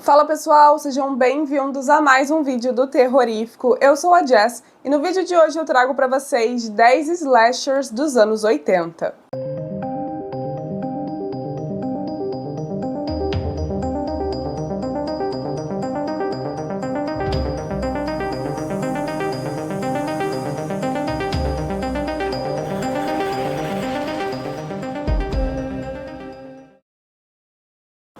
Fala pessoal, sejam bem-vindos a mais um vídeo do Terrorífico. Eu sou a Jess e no vídeo de hoje eu trago para vocês 10 slashers dos anos 80.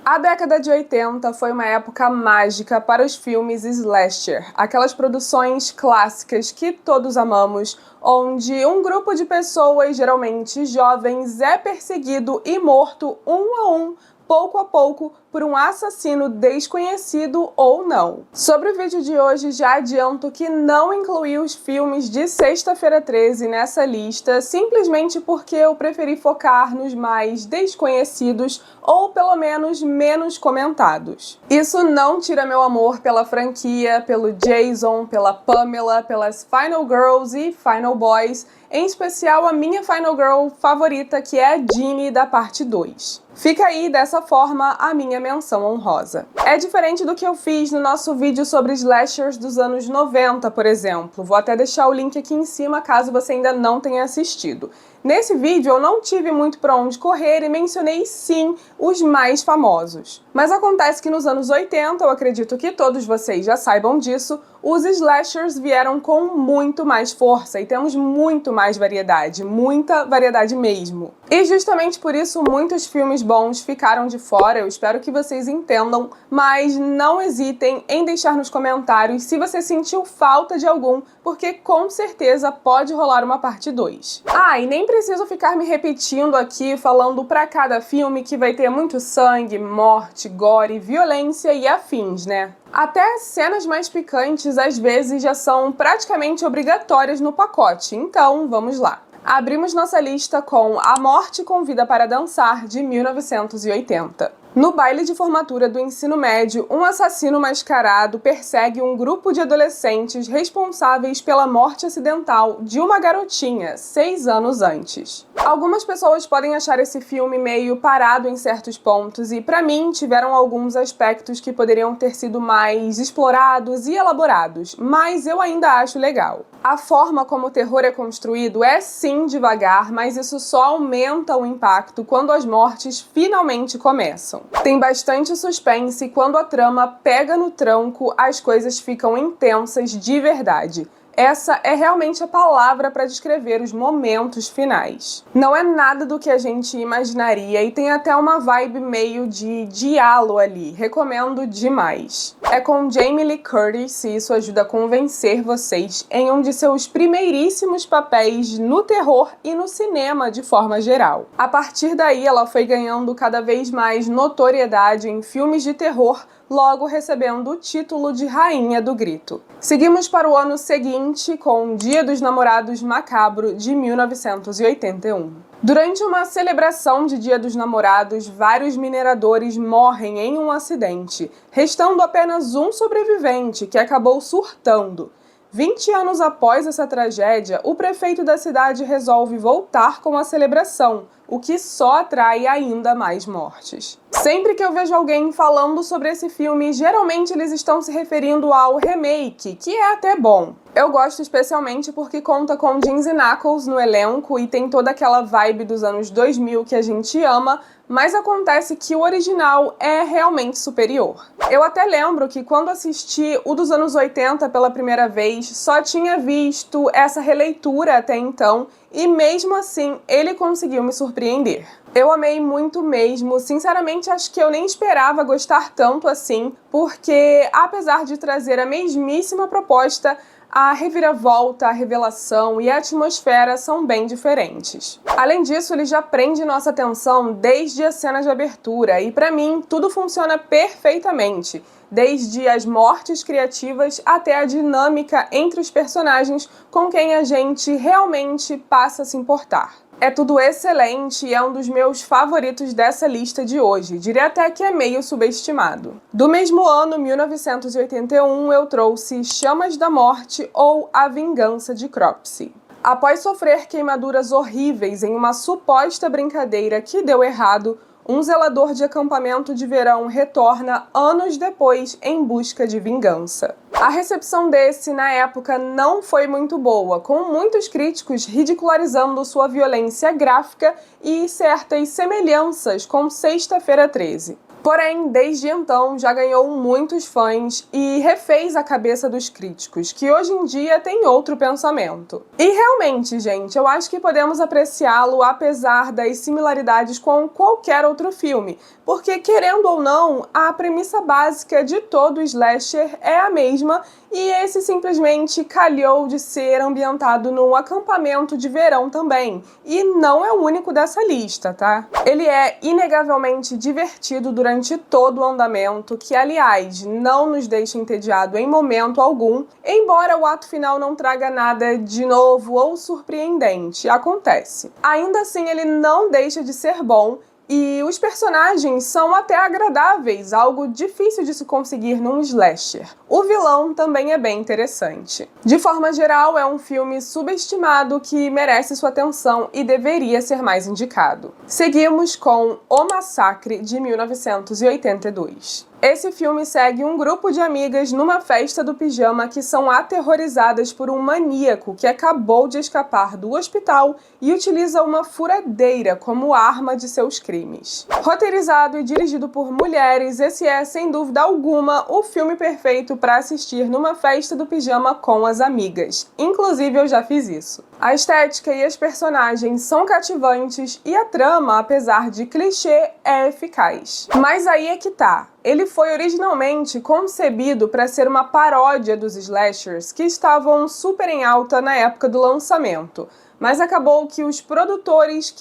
A década de 80 foi uma época mágica para os filmes slasher, aquelas produções clássicas que todos amamos, onde um grupo de pessoas, geralmente jovens, é perseguido e morto um a um, pouco a pouco, por um assassino desconhecido ou não. Sobre o vídeo de hoje, já adianto que não incluí os filmes de Sexta-feira 13 nessa lista, simplesmente porque eu preferi focar nos mais desconhecidos ou pelo menos menos comentados. Isso não tira meu amor pela franquia, pelo Jason, pela Pamela, pelas Final Girls e Final Boys, em especial a minha Final Girl favorita, que é a Ginny da parte 2. Fica aí, dessa forma, a minha menção honrosa. É diferente do que eu fiz no nosso vídeo sobre slashers dos anos 90, por exemplo. Vou até deixar o link aqui em cima caso você ainda não tenha assistido. Nesse vídeo eu não tive muito para onde correr e mencionei sim os mais famosos. Mas acontece que nos anos 80, eu acredito que todos vocês já saibam disso, os slashers vieram com muito mais força e temos muito mais variedade, muita variedade mesmo. E justamente por isso muitos filmes bons ficaram de fora, eu espero que vocês entendam, mas não hesitem em deixar nos comentários se você sentiu falta de algum, porque com certeza pode rolar uma parte 2. Ah, e nem preciso ficar me repetindo aqui, falando pra cada filme que vai ter muito sangue, morte, gore, violência e afins, né? Até cenas mais picantes às vezes já são praticamente obrigatórias no pacote, então vamos lá. Abrimos nossa lista com A Morte Convida para Dançar, de 1980. No baile de formatura do ensino médio, um assassino mascarado persegue um grupo de adolescentes responsáveis pela morte acidental de uma garotinha 6 anos antes. Algumas pessoas podem achar esse filme meio parado em certos pontos e, pra mim, tiveram alguns aspectos que poderiam ter sido mais explorados e elaborados, mas eu ainda acho legal. A forma como o terror é construído é sim devagar, mas isso só aumenta o impacto quando as mortes finalmente começam. Tem bastante suspense e quando a trama pega no tranco, as coisas ficam intensas de verdade. Essa é realmente a palavra para descrever os momentos finais. Não é nada do que a gente imaginaria e tem até uma vibe meio de diálogo ali. Recomendo demais. É com Jamie Lee Curtis e isso ajuda a convencer vocês em um de seus primeiríssimos papéis no terror e no cinema de forma geral. A partir daí, ela foi ganhando cada vez mais notoriedade em filmes de terror, logo recebendo o título de Rainha do Grito. Seguimos para o ano seguinte com Dia dos Namorados Macabro, de 1981. Durante uma celebração de Dia dos Namorados, vários mineradores morrem em um acidente, restando apenas um sobrevivente, que acabou surtando. 20 anos após essa tragédia, o prefeito da cidade resolve voltar com a celebração, o que só atrai ainda mais mortes. Sempre que eu vejo alguém falando sobre esse filme, geralmente eles estão se referindo ao remake, que é até bom. Eu gosto especialmente porque conta com Jensen Ackles no elenco e tem toda aquela vibe dos anos 2000 que a gente ama, mas acontece que o original é realmente superior. Eu até lembro que quando assisti o dos anos 80 pela primeira vez, só tinha visto essa releitura até então, e mesmo assim ele conseguiu me surpreender. Eu amei muito mesmo, sinceramente acho que eu nem esperava gostar tanto assim, porque apesar de trazer a mesmíssima proposta, a reviravolta, a revelação e a atmosfera são bem diferentes. Além disso, ele já prende nossa atenção desde a cena de abertura e, pra mim, tudo funciona perfeitamente, desde as mortes criativas até a dinâmica entre os personagens com quem a gente realmente passa a se importar. É tudo excelente e é um dos meus favoritos dessa lista de hoje, diria até que é meio subestimado. Do mesmo ano, 1981, eu trouxe Chamas da Morte ou A Vingança de Cropsey. Após sofrer queimaduras horríveis em uma suposta brincadeira que deu errado, um zelador de acampamento de verão retorna anos depois em busca de vingança. A recepção desse, na época, não foi muito boa, com muitos críticos ridicularizando sua violência gráfica e certas semelhanças com Sexta-feira 13. Porém, desde então, já ganhou muitos fãs e refez a cabeça dos críticos, que hoje em dia têm outro pensamento. E realmente, gente, eu acho que podemos apreciá-lo apesar das similaridades com qualquer outro filme, porque, querendo ou não, a premissa básica de todo slasher é a mesma e esse simplesmente calhou de ser ambientado num acampamento de verão também, e não é o único dessa lista, tá? Ele é inegavelmente divertido durante todo o andamento, que, aliás, não nos deixa entediado em momento algum, embora o ato final não traga nada de novo ou surpreendente. Acontece. Ainda assim, ele não deixa de ser bom, e os personagens são até agradáveis, algo difícil de se conseguir num slasher. O vilão também é bem interessante. De forma geral, é um filme subestimado que merece sua atenção e deveria ser mais indicado. Seguimos com O Massacre, de 1982. Esse filme segue um grupo de amigas numa festa do pijama que são aterrorizadas por um maníaco que acabou de escapar do hospital e utiliza uma furadeira como arma de seus crimes. Roteirizado e dirigido por mulheres, esse é, sem dúvida alguma, o filme perfeito para assistir numa festa do pijama com as amigas. Inclusive, eu já fiz isso. A estética e as personagens são cativantes e a trama, apesar de clichê, é eficaz. Mas aí é que tá. Ele foi originalmente concebido para ser uma paródia dos slashers que estavam super em alta na época do lançamento, mas acabou que os produtores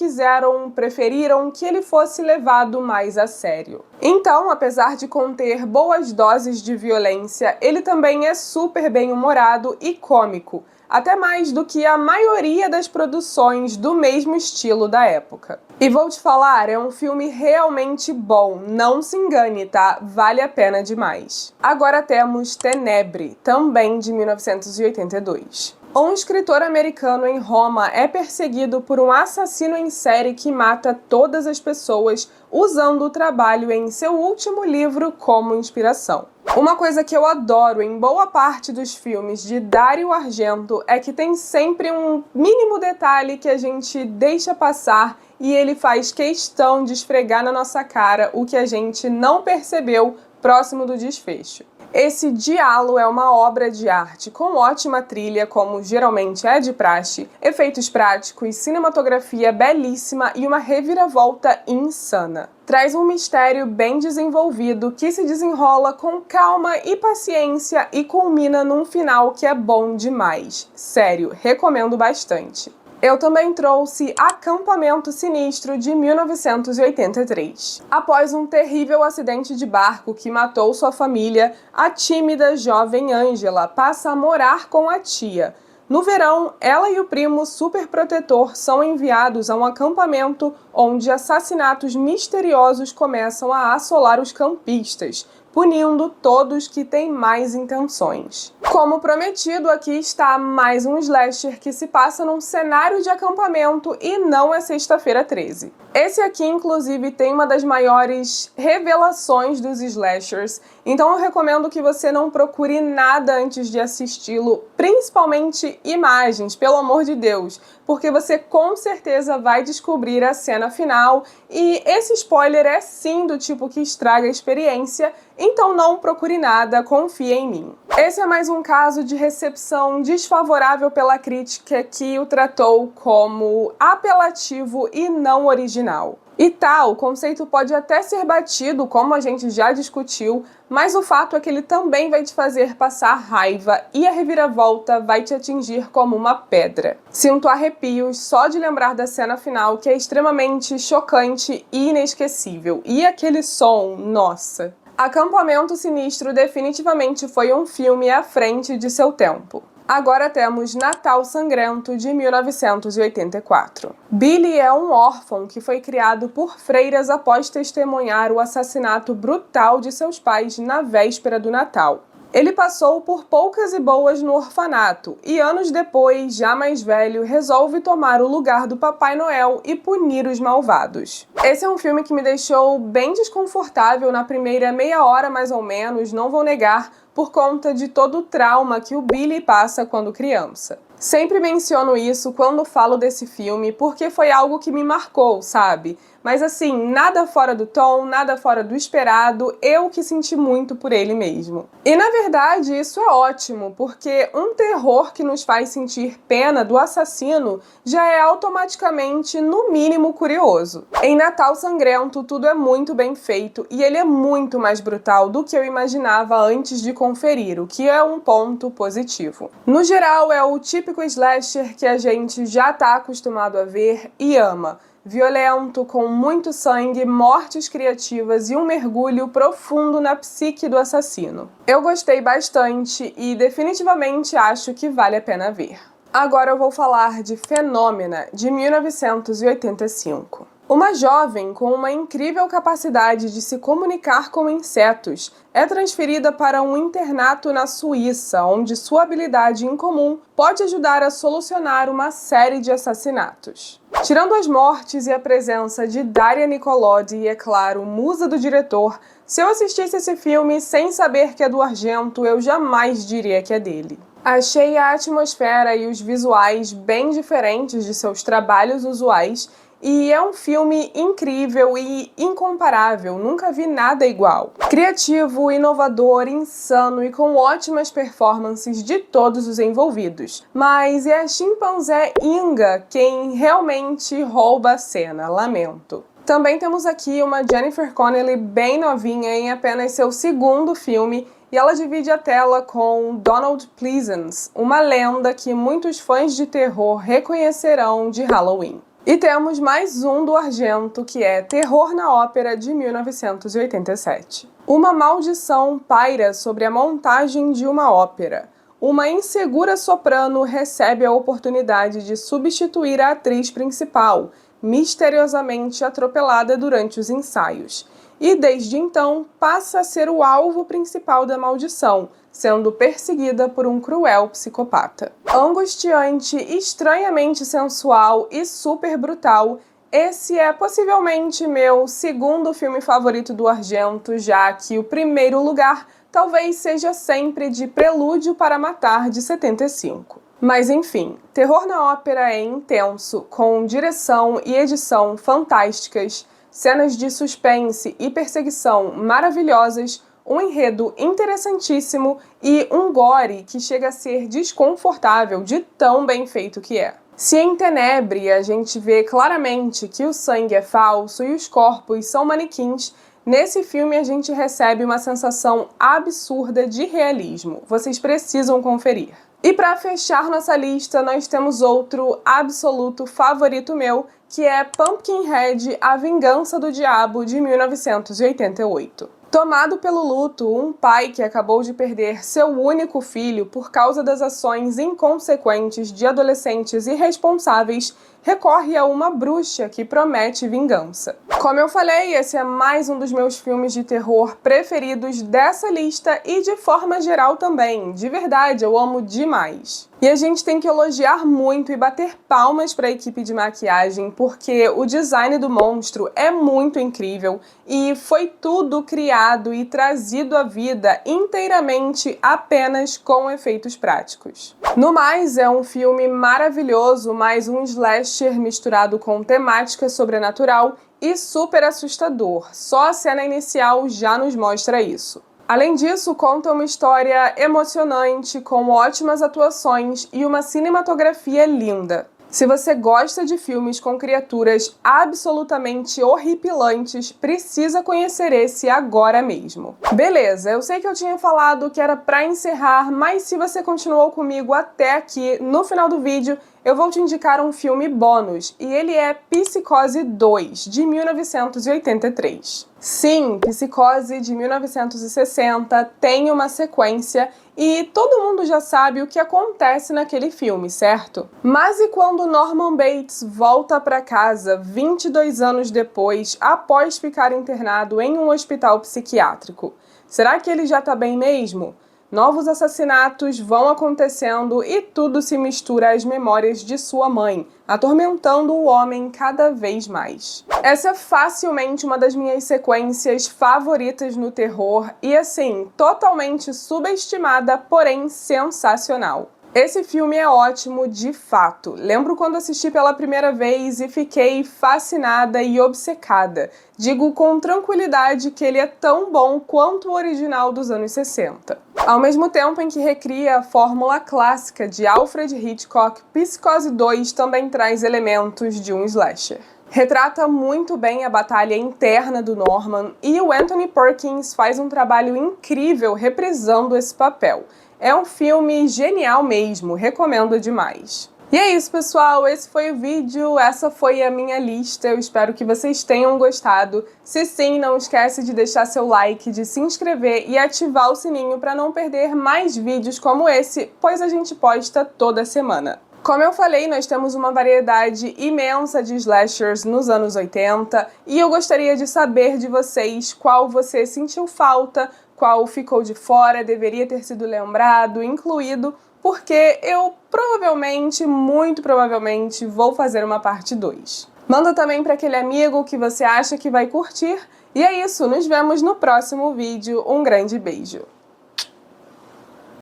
preferiram que ele fosse levado mais a sério. Então, apesar de conter boas doses de violência, ele também é super bem-humorado e cômico, até mais do que a maioria das produções do mesmo estilo da época. E vou te falar, é um filme realmente bom, não se engane, tá? Vale a pena demais. Agora temos Tenebre, também de 1982. Um escritor americano em Roma é perseguido por um assassino em série que mata todas as pessoas usando o trabalho em seu último livro como inspiração. Uma coisa que eu adoro em boa parte dos filmes de Dario Argento é que tem sempre um mínimo detalhe que a gente deixa passar e ele faz questão de esfregar na nossa cara o que a gente não percebeu próximo do desfecho. Esse Diallo é uma obra de arte com ótima trilha, como geralmente é de praxe, efeitos práticos, cinematografia belíssima e uma reviravolta insana. Traz um mistério bem desenvolvido que se desenrola com calma e paciência e culmina num final que é bom demais. Sério, recomendo bastante. Eu também trouxe Acampamento Sinistro, de 1983. Após um terrível acidente de barco que matou sua família, a tímida jovem Angela passa a morar com a tia. No verão, ela e o primo superprotetor são enviados a um acampamento onde assassinatos misteriosos começam a assolar os campistas, punindo todos que têm mais intenções. Como prometido, aqui está mais um slasher que se passa num cenário de acampamento e não é Sexta-feira 13. Esse aqui, inclusive, tem uma das maiores revelações dos slashers, então eu recomendo que você não procure nada antes de assisti-lo, principalmente imagens, pelo amor de Deus, porque você com certeza vai descobrir a cena final e esse spoiler é sim do tipo que estraga a experiência, então não procure nada, confie em mim. Esse é mais um caso de recepção desfavorável pela crítica que o tratou como apelativo e não original. E tal, o conceito pode até ser batido, como a gente já discutiu, mas o fato é que ele também vai te fazer passar raiva e a reviravolta vai te atingir como uma pedra. Sinto arrepios só de lembrar da cena final, que é extremamente chocante e inesquecível. E aquele som, nossa! Acampamento Sinistro definitivamente foi um filme à frente de seu tempo. Agora temos Natal Sangrento, de 1984. Billy é um órfão que foi criado por freiras após testemunhar o assassinato brutal de seus pais na véspera do Natal. Ele passou por poucas e boas no orfanato e anos depois, já mais velho, resolve tomar o lugar do Papai Noel e punir os malvados. Esse é um filme que me deixou bem desconfortável na primeira meia hora mais ou menos, não vou negar, por conta de todo o trauma que o Billy passa quando criança. Sempre menciono isso quando falo desse filme porque foi algo que me marcou, sabe? Mas assim, nada fora do tom, nada fora do esperado, eu que senti muito por ele mesmo. E na verdade isso é ótimo, porque um terror que nos faz sentir pena do assassino já é automaticamente, no mínimo, curioso. Em Natal Sangrento tudo é muito bem feito e ele é muito mais brutal do que eu imaginava antes de conferir, o que é um ponto positivo. No geral, é o típico slasher que a gente já está acostumado a ver e ama. Violento, com muito sangue, mortes criativas e um mergulho profundo na psique do assassino. Eu gostei bastante e definitivamente acho que vale a pena ver. Agora eu vou falar de Fenômena, de 1985. Uma jovem com uma incrível capacidade de se comunicar com insetos é transferida para um internato na Suíça, onde sua habilidade incomum pode ajudar a solucionar uma série de assassinatos. Tirando as mortes e a presença de Daria Nicolodi e, é claro, musa do diretor, se eu assistisse esse filme sem saber que é do Argento, eu jamais diria que é dele. Achei a atmosfera e os visuais bem diferentes de seus trabalhos usuais, e é um filme incrível e incomparável, nunca vi nada igual. Criativo, inovador, insano e com ótimas performances de todos os envolvidos. Mas é a chimpanzé Inga quem realmente rouba a cena, lamento. Também temos aqui uma Jennifer Connelly bem novinha em apenas seu segundo filme, e ela divide a tela com Donald Pleasence, uma lenda que muitos fãs de terror reconhecerão de Halloween. E temos mais um do Argento, que é Terror na Ópera, de 1987. Uma maldição paira sobre a montagem de uma ópera. Uma insegura soprano recebe a oportunidade de substituir a atriz principal, misteriosamente atropelada durante os ensaios. E desde então passa a ser o alvo principal da maldição, sendo perseguida por um cruel psicopata. Angustiante, estranhamente sensual e super brutal, esse é possivelmente meu segundo filme favorito do Argento, já que o primeiro lugar talvez seja sempre de Prelúdio para Matar, de 75. Mas enfim, Terror na Ópera é intenso, com direção e edição fantásticas, cenas de suspense e perseguição maravilhosas, um enredo interessantíssimo e um gore que chega a ser desconfortável de tão bem feito que é. Se em Tenebre a gente vê claramente que o sangue é falso e os corpos são manequins, nesse filme a gente recebe uma sensação absurda de realismo. Vocês precisam conferir. E para fechar nossa lista, nós temos outro absoluto favorito meu, que é Pumpkinhead, A Vingança do Diabo, de 1988. Tomado pelo luto, um pai que acabou de perder seu único filho por causa das ações inconsequentes de adolescentes irresponsáveis, recorre a uma bruxa que promete vingança. Como eu falei, esse é mais um dos meus filmes de terror preferidos dessa lista e de forma geral também. De verdade, eu amo demais. E a gente tem que elogiar muito e bater palmas para a equipe de maquiagem, porque o design do monstro é muito incrível e foi tudo criado e trazido à vida inteiramente apenas com efeitos práticos. No mais, é um filme maravilhoso, mais um slasher misturado com temática sobrenatural e super assustador. Só a cena inicial já nos mostra isso. Além disso, conta uma história emocionante, com ótimas atuações e uma cinematografia linda. Se você gosta de filmes com criaturas absolutamente horripilantes, precisa conhecer esse agora mesmo. Beleza, eu sei que eu tinha falado que era pra encerrar, mas se você continuou comigo até aqui, no final do vídeo, eu vou te indicar um filme bônus, e ele é Psicose 2, de 1983. Sim, Psicose, de 1960, tem uma sequência e todo mundo já sabe o que acontece naquele filme, certo? Mas e quando Norman Bates volta para casa 22 anos depois, após ficar internado em um hospital psiquiátrico? Será que ele já tá bem mesmo? Novos assassinatos vão acontecendo e tudo se mistura às memórias de sua mãe, atormentando o homem cada vez mais. Essa é facilmente uma das minhas sequências favoritas no terror e, assim, totalmente subestimada, porém sensacional. Esse filme é ótimo de fato. Lembro quando assisti pela primeira vez e fiquei fascinada e obcecada. Digo com tranquilidade que ele é tão bom quanto o original dos anos 60. Ao mesmo tempo em que recria a fórmula clássica de Alfred Hitchcock, Psicose 2 também traz elementos de um slasher. Retrata muito bem a batalha interna do Norman e o Anthony Perkins faz um trabalho incrível reprisando esse papel. É um filme genial mesmo, recomendo demais. E é isso, pessoal, esse foi o vídeo, essa foi a minha lista, eu espero que vocês tenham gostado. Se sim, não esquece de deixar seu like, de se inscrever e ativar o sininho para não perder mais vídeos como esse, pois a gente posta toda semana. Como eu falei, nós temos uma variedade imensa de slashers nos anos 80 e eu gostaria de saber de vocês qual você sentiu falta, qual ficou de fora, deveria ter sido lembrado, incluído, porque eu provavelmente, muito provavelmente, vou fazer uma parte 2. Manda também para aquele amigo que você acha que vai curtir. E é isso, nos vemos no próximo vídeo. Um grande beijo!